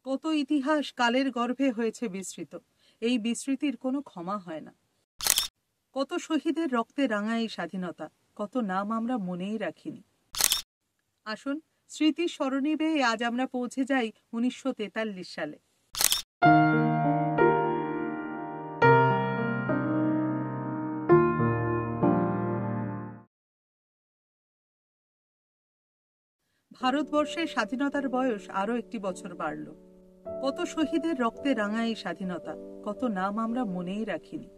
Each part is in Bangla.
কত ইতিহাস কালের গর্ভে হয়েছে বিস্মৃত, এই বিস্মৃতির কোনো ক্ষমা হয় না। কত শহীদের রক্তে রাঙা এই স্বাধীনতা, কত নাম আমরা মনেই রাখিনি। আসুন স্মৃতির স্মরণে বেয়ে আজ আমরা পৌঁছে যাই 1943 সালে। ভারতবর্ষের স্বাধীনতার বয়স আরও একটি বছর বাড়ল। কত শহীদের রক্তে রাঙা এই স্বাধীনতা, কত নাম আমরা মনেই রাখিনি।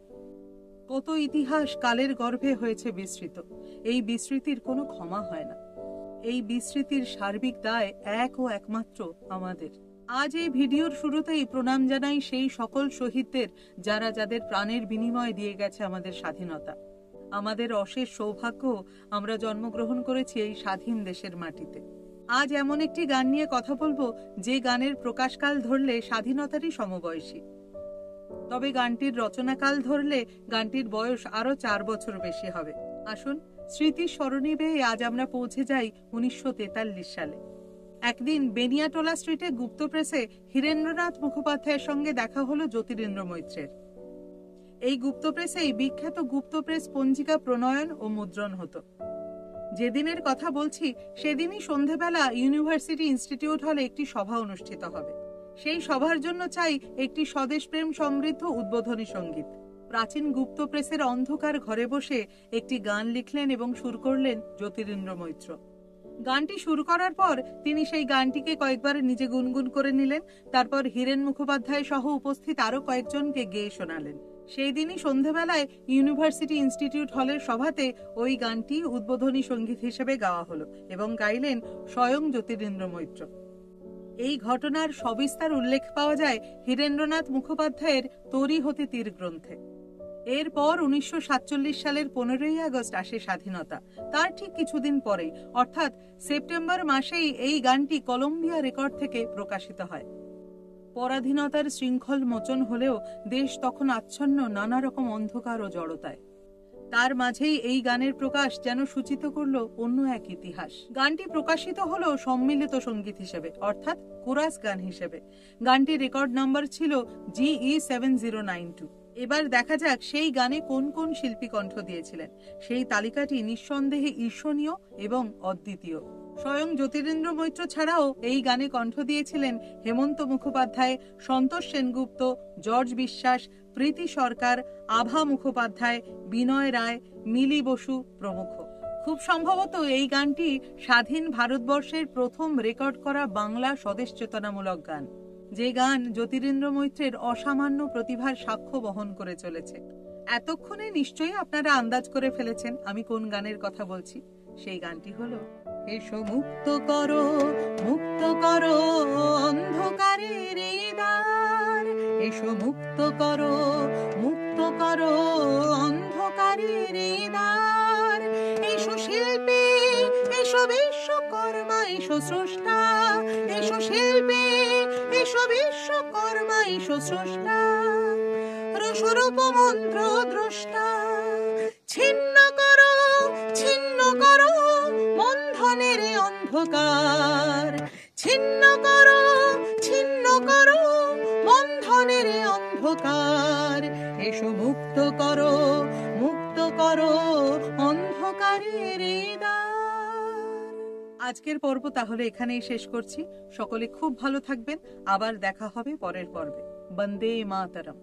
কত ইতিহাস কালের গর্ভে হয়েছে বিস্মৃত, এই বিস্মৃতির কোনো ক্ষমা হয় না। এই বিস্মৃতির সার্বিক দায় এক ও একমাত্র আমাদের। আজ এই ভিডিওর শুরুতেই প্রণাম জানাই সেই সকল শহীদদের যারা যাদের প্রাণের বিনিময় দিয়ে গেছে আমাদের স্বাধীনতা। আমাদের অশেষ সৌভাগ্য আমরা জন্মগ্রহণ করেছি এই স্বাধীন দেশের মাটিতে। আজ এমন একটি গান নিয়ে কথা বলবো যে গানের প্রকাশকাল ধরলে স্বাধীনতারই সমবয়সী। তবে গানটির রচনাকাল ধরলে গানটির বয়স আরো 4 বছর বেশি হবে। আসুন স্মৃতির স্মরণে বেয়ে আজ আমরা পৌঁছে যাই 1943 সালে। একদিন বেনিয়াটোলা স্ট্রিটে গুপ্ত প্রেসে হীরেন্দ্রনাথ মুখোপাধ্যায়ের সঙ্গে দেখা হলো জ্যোতিরিন্দ্র মৈত্রের। এই গুপ্ত প্রেসেই বিখ্যাত গুপ্ত প্রেস পঞ্জিকা প্রণয়ন ও মুদ্রণ হতো। যেদিনের কথা বলছি সেদিনই সন্ধেবেলা ইউনিভার্সিটি ইনস্টিটিউট হলে একটি সভা অনুষ্ঠিত হবে। সেই সভার জন্য চাই একটি স্বদেশপ্রেম সমৃদ্ধ উদ্বোধনী সঙ্গীত। প্রাচীন গুপ্ত প্রেসের অন্ধকার ঘরে বসে একটি গান লিখলেন এবং সুর করলেন জ্যোতিরিন্দ্র মৈত্র। গানটি শুরু করার পর তিনি সেই গানটিকে কয়েকবার নিজে গুনগুন করে নিলেন। তারপর হীরেন মুখোপাধ্যায় সহ উপস্থিত আরো কয়েকজনকে গেয়ে শোনালেন। সেই দিনই সন্ধ্যাবেলায় ইউনিভার্সিটি ইনস্টিটিউট হলের সভাতে ওই গানটি উদ্বোধনী সঙ্গীত হিসেবে গাওয়া হলো এবং গাইলেন স্বয়ং জ্যোতিরিন্দ্র মৈত্র। এই ঘটনার সবিস্তার উল্লেখ পাওয়া যায় হীরেন্দ্রনাথ মুখোপাধ্যায়ের তরি হতে তীর গ্রন্থে। এরপর 1947 সালের 15ই আগস্ট আসে স্বাধীনতা। তার ঠিক কিছুদিন পরেই অর্থাৎ সেপ্টেম্বর মাসেই এই গানটি কলম্বিয়া রেকর্ড থেকে প্রকাশিত হয়। পরাধীনতার শৃঙ্খল মোচন হলেও দেশ তখন আচ্ছন্ন নানা রকম অন্ধকার ও জড়তায়। তার মাঝেই এই গানের প্রকাশ যেন সূচিত করলো অন্য এক ইতিহাস। গানটি প্রকাশিত হলো সম্মিলিত সঙ্গীত হিসেবে অর্থাৎ কোরাস গান হিসেবে। গানটির রেকর্ড নাম্বার ছিল GE 7092। এবার দেখা যাক সেই গানে কোন কোন শিল্পী কণ্ঠ দিয়েছিলেন। সেই তালিকাটি নিঃসন্দেহে ঈর্ষণীয় এবং অদ্বিতীয়। স্বয়ং জ্যোতিরিন্দ্র মৈত্র ছাড়াও এই গানে কণ্ঠ দিয়েছিলেন হেমন্ত মুখোপাধ্যায়, সন্তোষ সেনগুপ্ত, জর্জ বিশ্বাস, প্রীতি সরকার, আভা মুখোপাধ্যায়, বিনয় রায়, মিলি বসু প্রমুখ। খুব সম্ভবত এই গানটি স্বাধীন ভারতবর্ষের প্রথম রেকর্ড করা বাংলা স্বদেশ চেতনামূলক গান, যে গান জ্যোতিরিন্দ্র মৈত্রের অসামান্য প্রতিভার সাক্ষ্য বহন করে চলেছে। এতক্ষণে নিশ্চয়ই আপনারা আন্দাজ করে ফেলেছেন আমি কোন গানের কথা বলছি। সেই গানটি হলো এসো মুক্ত করো অন্ধকারের এই দ্বার, এসো মুক্ত করো অন্ধকারের এই দ্বার। এসো শিল্পী, এসো বিশ্বকর্মা, এসো স্রষ্টা, এসো শিল্পী, এসো বিশ্বকর্মা, এসো স্রষ্টা, রসরূপ মন্ত্র দ্রষ্টা। ছিন্ন করো বন্ধনের অন্ধকার, ছিন্ন করো বন্ধনের অন্ধকার। এসো মুক্ত করো অন্ধকারের দ্বার। আজকের পর্ব তাহলে এখানেই শেষ করছি। সকলে খুব ভালো থাকবেন। আবার দেখা হবে পরের পর্বে। বন্দে মাতরম।